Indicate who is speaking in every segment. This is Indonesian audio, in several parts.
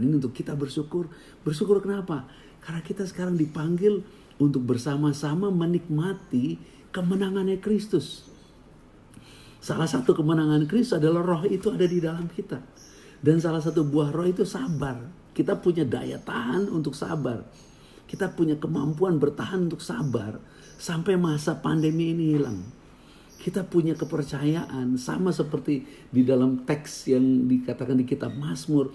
Speaker 1: ini untuk kita bersyukur. Bersyukur kenapa? Karena kita sekarang dipanggil untuk bersama-sama menikmati kemenangannya Kristus. Salah satu kemenangan Kristus adalah roh itu ada di dalam kita. Dan salah satu buah roh itu sabar. Kita punya daya tahan untuk sabar. Kita punya kemampuan bertahan untuk sabar sampai masa pandemi ini hilang. Kita punya kepercayaan sama seperti di dalam teks yang dikatakan di kitab Mazmur,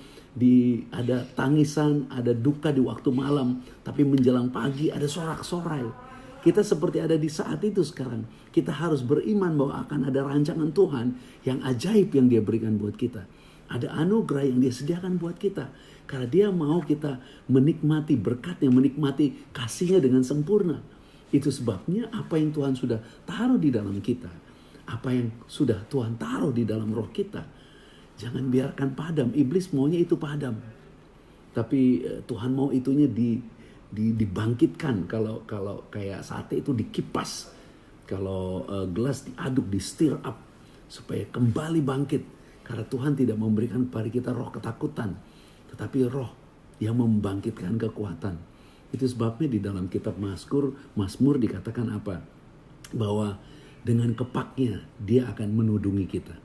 Speaker 1: ada tangisan, ada duka di waktu malam, tapi menjelang pagi ada sorak-sorai. Kita seperti ada di saat itu sekarang. Kita harus beriman bahwa akan ada rancangan Tuhan yang ajaib yang Dia berikan buat kita. Ada anugerah yang Dia sediakan buat kita. Karena Dia mau kita menikmati berkatnya, menikmati kasihnya dengan sempurna. Itu sebabnya apa yang Tuhan sudah taruh di dalam kita, apa yang sudah Tuhan taruh di dalam roh kita, jangan biarkan padam. Iblis maunya itu padam, tapi Tuhan mau itunya dibangkitkan. Kalau kayak sate itu dikipas, kalau gelas diaduk, di stir up supaya kembali bangkit. Karena Tuhan tidak memberikan kepada kita roh ketakutan, tetapi roh yang membangkitkan kekuatan. Itu sebabnya di dalam kitab Mazmur dikatakan apa? Bahwa dengan kepaknya Dia akan menudungi kita.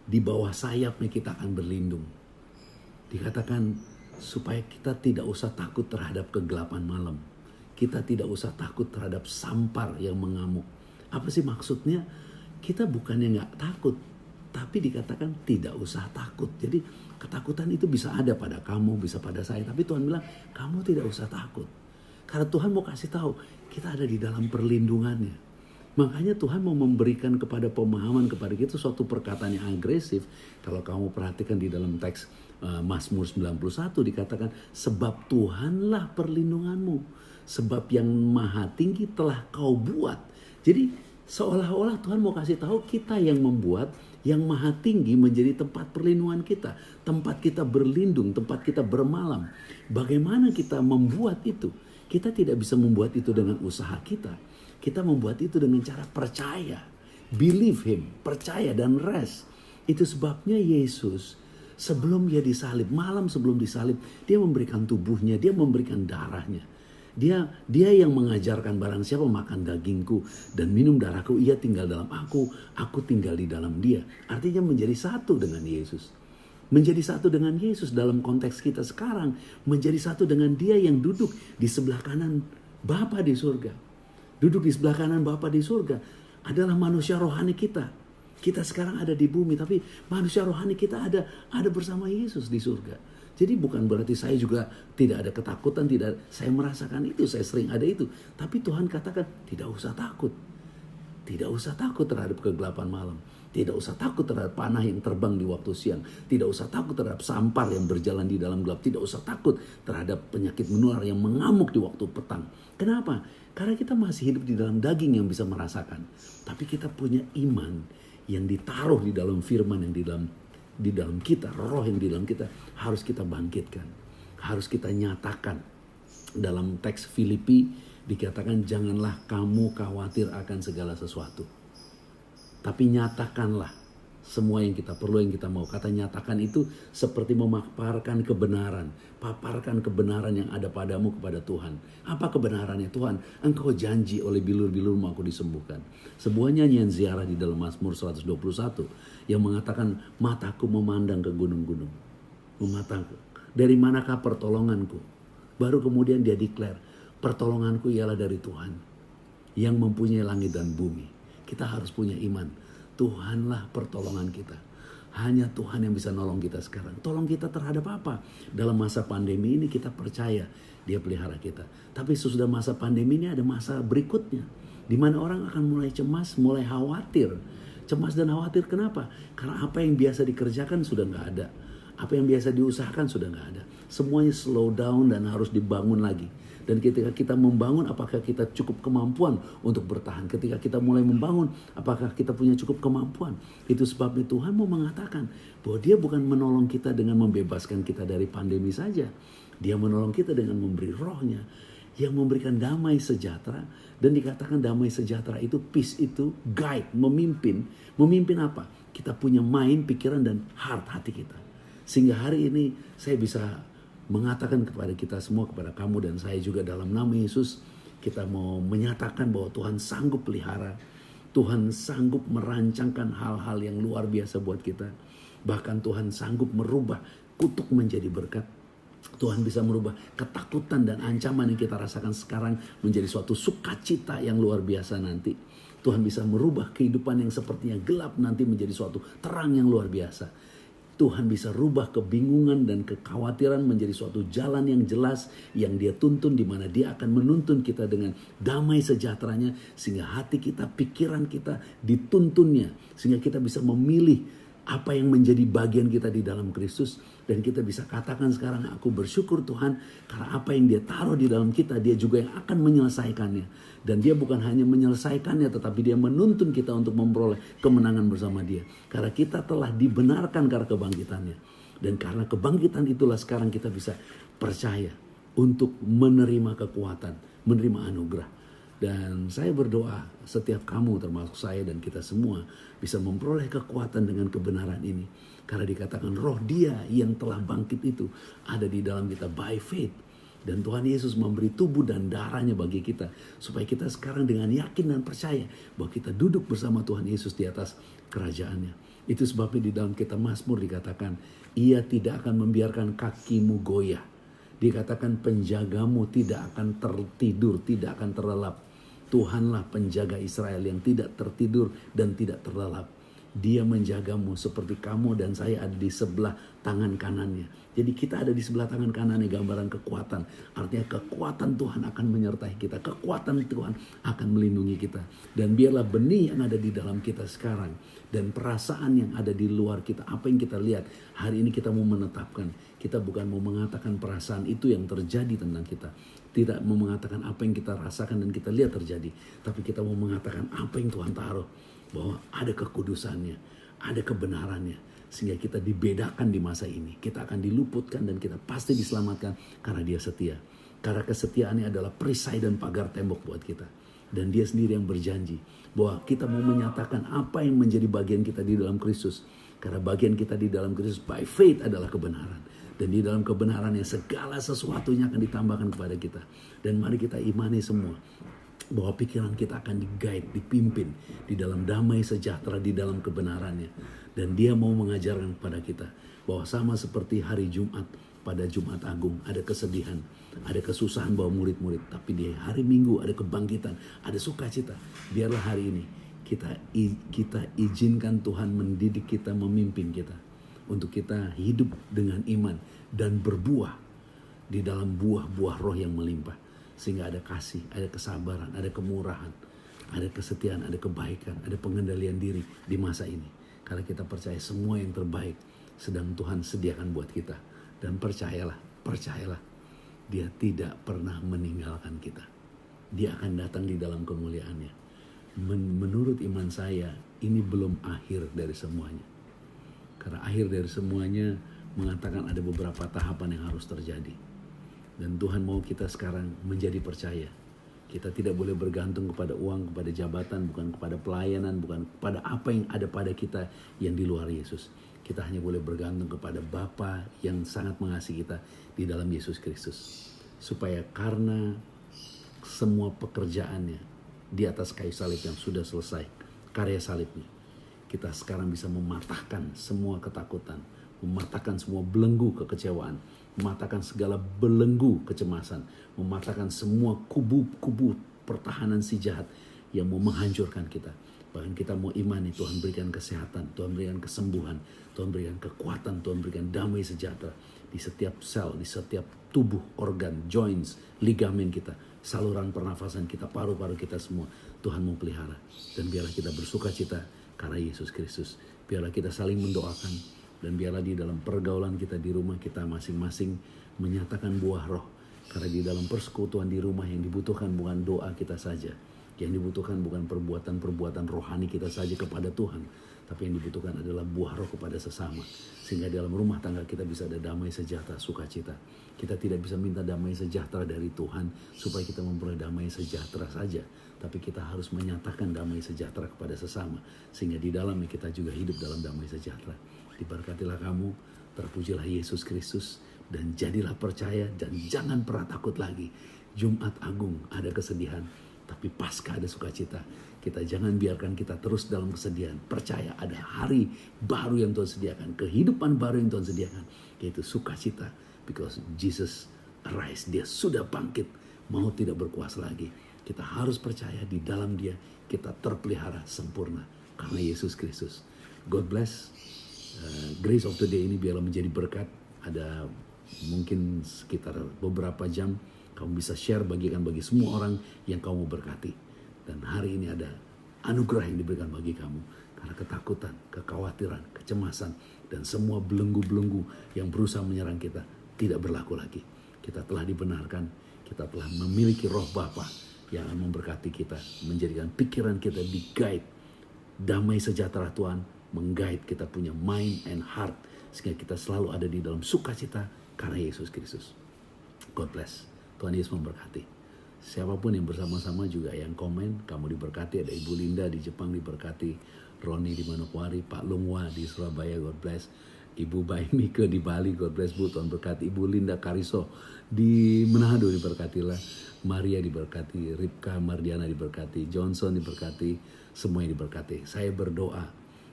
Speaker 1: Di bawah sayapnya kita akan berlindung. Dikatakan supaya kita tidak usah takut terhadap kegelapan malam. Kita tidak usah takut terhadap sampar yang mengamuk. Apa sih maksudnya? Kita bukannya gak takut, tapi dikatakan tidak usah takut. Jadi ketakutan itu bisa ada pada kamu, bisa pada saya. Tapi Tuhan bilang, kamu tidak usah takut. Karena Tuhan mau kasih tahu, kita ada di dalam perlindungannya. Makanya Tuhan mau memberikan kepada pemahaman kepada kita suatu perkataan yang agresif. Kalau kamu perhatikan di dalam teks Mazmur 91 dikatakan, sebab Tuhanlah perlindunganmu. Sebab yang maha tinggi telah kau buat. Jadi seolah-olah Tuhan mau kasih tahu kita yang membuat yang maha tinggi menjadi tempat perlindungan kita. Tempat kita berlindung, tempat kita bermalam. Bagaimana kita membuat itu? Kita tidak bisa membuat itu dengan usaha kita. Kita membuat itu dengan cara percaya. Believe Him, percaya dan rest. Itu sebabnya Yesus sebelum Dia disalib, malam sebelum disalib, Dia memberikan tubuhnya, Dia memberikan darahnya. Dia yang mengajarkan barang siapa makan dagingku dan minum darahku, ia tinggal dalam aku tinggal di dalam dia. Artinya menjadi satu dengan Yesus. Menjadi satu dengan Yesus dalam konteks kita sekarang. Menjadi satu dengan Dia yang duduk di sebelah kanan Bapa di surga. Duduk di sebelah kanan Bapa di surga adalah manusia rohani kita. Kita sekarang ada di bumi, tapi manusia rohani kita ada bersama Yesus di surga. Jadi bukan berarti saya juga tidak ada ketakutan, saya merasakan itu, saya sering ada itu. Tapi Tuhan katakan tidak usah takut. Tidak usah takut terhadap kegelapan malam. Tidak usah takut terhadap panah yang terbang di waktu siang. Tidak usah takut terhadap sampar yang berjalan di dalam gelap. Tidak usah takut terhadap penyakit menular yang mengamuk di waktu petang. Kenapa? Karena kita masih hidup di dalam daging yang bisa merasakan. Tapi kita punya iman yang ditaruh di dalam firman yang di dalam kita, roh yang di dalam kita harus kita bangkitkan, harus kita nyatakan. Dalam teks Filipi dikatakan janganlah kamu khawatir akan segala sesuatu, tapi nyatakanlah semua yang kita perlu, yang kita mau. Kata nyatakan itu seperti memaparkan kebenaran, paparkan kebenaran yang ada padamu kepada Tuhan. Apa kebenarannya? Tuhan, Engkau janji oleh bilur-bilurmu aku disembuhkan. Sebuah nyanyian ziarah di dalam Mazmur 121 yang mengatakan mataku memandang ke gunung-gunung. Memataku, dari manakah pertolonganku? Baru kemudian dia declare, pertolonganku ialah dari Tuhan yang mempunyai langit dan bumi. Kita harus punya iman. Tuhanlah pertolongan kita. Hanya Tuhan yang bisa nolong kita sekarang. Tolong kita terhadap apa? Dalam masa pandemi ini kita percaya Dia pelihara kita. Tapi sesudah masa pandemi ini ada masa berikutnya, di mana orang akan mulai cemas, mulai khawatir. Cemas dan khawatir kenapa? Karena apa yang biasa dikerjakan sudah gak ada. Apa yang biasa diusahakan sudah gak ada. Semuanya slow down dan harus dibangun lagi. Dan ketika kita membangun, apakah kita cukup kemampuan untuk bertahan? Ketika kita mulai membangun, apakah kita punya cukup kemampuan? Itu sebabnya Tuhan mau mengatakan bahwa Dia bukan menolong kita dengan membebaskan kita dari pandemi saja. Dia menolong kita dengan memberi rohnya yang memberikan damai sejahtera. Dan dikatakan damai sejahtera itu, peace itu, guide, memimpin. Memimpin apa? Kita punya mind, pikiran, dan heart, hati kita. Sehingga hari ini saya bisa mengatakan kepada kita semua, kepada kamu dan saya juga, dalam nama Yesus, kita mau menyatakan bahwa Tuhan sanggup pelihara, Tuhan sanggup merancangkan hal-hal yang luar biasa buat kita. Bahkan Tuhan sanggup merubah kutuk menjadi berkat. Tuhan bisa merubah ketakutan dan ancaman yang kita rasakan sekarang menjadi suatu sukacita yang luar biasa nanti. Tuhan bisa merubah kehidupan yang sepertinya gelap nanti menjadi suatu terang yang luar biasa. Tuhan bisa rubah kebingungan dan kekhawatiran menjadi suatu jalan yang jelas yang Dia tuntun, di mana Dia akan menuntun kita dengan damai sejahteranya, sehingga hati kita, pikiran kita dituntunnya, sehingga kita bisa memilih apa yang menjadi bagian kita di dalam Kristus. Dan kita bisa katakan sekarang, aku bersyukur Tuhan, karena apa yang Dia taruh di dalam kita, Dia juga yang akan menyelesaikannya. Dan Dia bukan hanya menyelesaikannya, tetapi Dia menuntun kita untuk memperoleh kemenangan bersama Dia. Karena kita telah dibenarkan karena kebangkitannya. Dan karena kebangkitan itulah sekarang kita bisa percaya untuk menerima kekuatan, menerima anugerah. Dan saya berdoa setiap kamu, termasuk saya dan kita semua, bisa memperoleh kekuatan dengan kebenaran ini. Karena dikatakan roh Dia yang telah bangkit itu ada di dalam kita by faith. Dan Tuhan Yesus memberi tubuh dan darahnya bagi kita, supaya kita sekarang dengan yakin dan percaya bahwa kita duduk bersama Tuhan Yesus di atas kerajaannya. Itu sebabnya di dalam kitab Mazmur dikatakan, Ia tidak akan membiarkan kakimu goyah. Dikatakan penjagamu tidak akan tertidur, tidak akan terlelap. Tuhanlah penjaga Israel yang tidak tertidur dan tidak terlelap. Dia menjagamu seperti kamu dan saya ada di sebelah tangan kanannya. Jadi kita ada di sebelah tangan kanannya, gambaran kekuatan. Artinya kekuatan Tuhan akan menyertai kita. Kekuatan Tuhan akan melindungi kita. Dan biarlah benih yang ada di dalam kita sekarang dan perasaan yang ada di luar kita, apa yang kita lihat, hari ini kita mau menetapkan. Kita bukan mau mengatakan perasaan itu yang terjadi tentang kita. Tidak mau mengatakan apa yang kita rasakan dan kita lihat terjadi. Tapi kita mau mengatakan apa yang Tuhan taruh. Bahwa ada kekudusannya, ada kebenarannya. Sehingga kita dibedakan di masa ini. Kita akan diluputkan dan kita pasti diselamatkan karena Dia setia. Karena kesetiaannya adalah perisai dan pagar tembok buat kita. Dan Dia sendiri yang berjanji bahwa kita mau menyatakan apa yang menjadi bagian kita di dalam Kristus. Karena bagian kita di dalam Kristus by faith adalah kebenaran. Dan di dalam kebenarannya segala sesuatunya akan ditambahkan kepada kita. Dan mari kita imani semua bahwa pikiran kita akan di-guide, dipimpin di dalam damai sejahtera, di dalam kebenarannya. Dan Dia mau mengajarkan kepada kita bahwa sama seperti hari Jumat, pada Jumat Agung ada kesedihan, ada kesusahan bahwa murid-murid, tapi di hari Minggu ada kebangkitan, ada sukacita. Biarlah hari ini kita izinkan Tuhan mendidik kita, memimpin kita, untuk kita hidup dengan iman dan berbuah di dalam buah-buah roh yang melimpah. Sehingga ada kasih, ada kesabaran, ada kemurahan, ada kesetiaan, ada kebaikan, ada pengendalian diri di masa ini. Karena kita percaya semua yang terbaik sedang Tuhan sediakan buat kita. Dan percayalah, Dia tidak pernah meninggalkan kita. Dia akan datang di dalam kemuliaannya. Menurut iman saya, ini belum akhir dari semuanya. Karena akhir dari semuanya mengatakan ada beberapa tahapan yang harus terjadi. Dan Tuhan mau kita sekarang menjadi percaya. Kita tidak boleh bergantung kepada uang, kepada jabatan, bukan kepada pelayanan, bukan kepada apa yang ada pada kita yang di luar Yesus. Kita hanya boleh bergantung kepada Bapa yang sangat mengasihi kita di dalam Yesus Kristus. Supaya karena semua pekerjaannya di atas kayu salib yang sudah selesai, karya salibnya, kita sekarang bisa mematahkan semua ketakutan, mematahkan semua belenggu kekecewaan, mematahkan segala belenggu kecemasan, mematahkan semua kubu-kubu pertahanan si jahat yang mau menghancurkan kita. Bahkan kita mau imani Tuhan berikan kesehatan, Tuhan berikan kesembuhan, Tuhan berikan kekuatan, Tuhan berikan damai sejahtera di setiap sel, di setiap tubuh, organ, joints, ligamen kita, saluran pernafasan kita, paru-paru kita semua. Tuhan mau pelihara. Dan biarlah kita bersuka cita karena Yesus Kristus. Biarlah kita saling mendoakan. Dan biarlah di dalam pergaulan kita di rumah kita masing-masing menyatakan buah roh. Karena di dalam persekutuan di rumah yang dibutuhkan bukan doa kita saja. Yang dibutuhkan bukan perbuatan-perbuatan rohani kita saja kepada Tuhan. Tapi yang dibutuhkan adalah buah roh kepada sesama. Sehingga dalam rumah tangga kita bisa ada damai sejahtera, sukacita. Kita tidak bisa minta damai sejahtera dari Tuhan supaya kita memperoleh damai sejahtera saja. Tapi kita harus menyatakan damai sejahtera kepada sesama. Sehingga di dalamnya kita juga hidup dalam damai sejahtera. Diberkatilah kamu, terpujilah Yesus Kristus. dan jadilah percaya dan jangan pernah takut lagi. Jumat Agung ada kesedihan, tapi Paskah ada sukacita. Kita jangan biarkan kita terus dalam kesedihan. Percaya ada hari baru yang Tuhan sediakan, kehidupan baru yang Tuhan sediakan, yaitu sukacita. Because Jesus arise, dia sudah bangkit, mau tidak berkuasa lagi. Kita harus percaya di dalam dia kita terpelihara sempurna karena Yesus Kristus. God bless. Grace of Today ini biarlah menjadi berkat. Ada mungkin sekitar beberapa jam kamu bisa share, bagikan bagi semua orang yang kamu berkati. Dan hari ini ada anugerah yang diberikan bagi kamu. Karena ketakutan, kekhawatiran, kecemasan, dan semua belenggu-belenggu yang berusaha menyerang kita tidak berlaku lagi. Kita telah dibenarkan, kita telah memiliki roh Bapa yang akan memberkati kita, menjadikan pikiran kita di-guide. Damai sejahtera Tuhan meng-guide kita punya mind and heart, sehingga kita selalu ada di dalam sukacita karena Yesus Kristus. God bless. Tuhan Yesus memberkati. Siapapun yang bersama-sama juga yang komen, kamu diberkati. Ada Ibu Linda di Jepang diberkati, Roni di Manokwari, Pak Lungwa di Surabaya, God bless. Ibu Baik Mika di Bali, God bless Bu, Tuhan berkati. Ibu Linda Kariso di Manado diberkatilah. Maria diberkati, Ripka Mardiana diberkati, Johnson diberkati, semuanya diberkati. Saya berdoa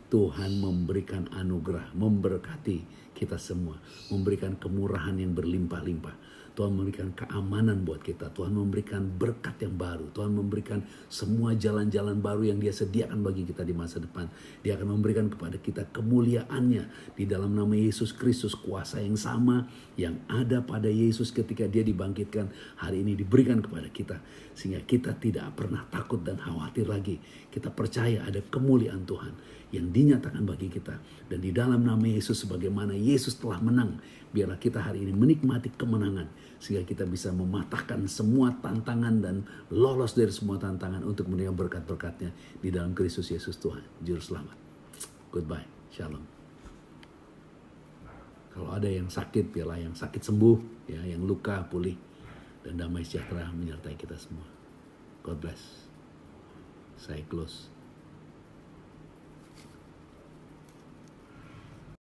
Speaker 1: Tuhan memberikan anugerah, memberkati kita semua, memberikan kemurahan yang berlimpah-limpah. Tuhan memberikan keamanan buat kita. Tuhan memberikan berkat yang baru. Tuhan memberikan semua jalan-jalan baru yang dia sediakan bagi kita di masa depan. Dia akan memberikan kepada kita kemuliaannya di dalam nama Yesus Kristus. Kuasa yang sama yang ada pada Yesus ketika dia dibangkitkan, hari ini diberikan kepada kita. Sehingga kita tidak pernah takut dan khawatir lagi. Kita percaya ada kemuliaan Tuhan yang dinyatakan bagi kita. Dan di dalam nama Yesus, sebagaimana Yesus telah menang, biarlah kita hari ini menikmati kemenangan, sehingga kita bisa mematahkan semua tantangan dan lolos dari semua tantangan untuk menerima berkat-berkatnya di dalam Kristus Yesus Tuhan, Juru Selamat. Goodbye, shalom. Kalau ada yang sakit, biarlah yang sakit sembuh, ya, yang luka pulih, dan damai sejahtera menyertai kita semua. God bless. Saya close.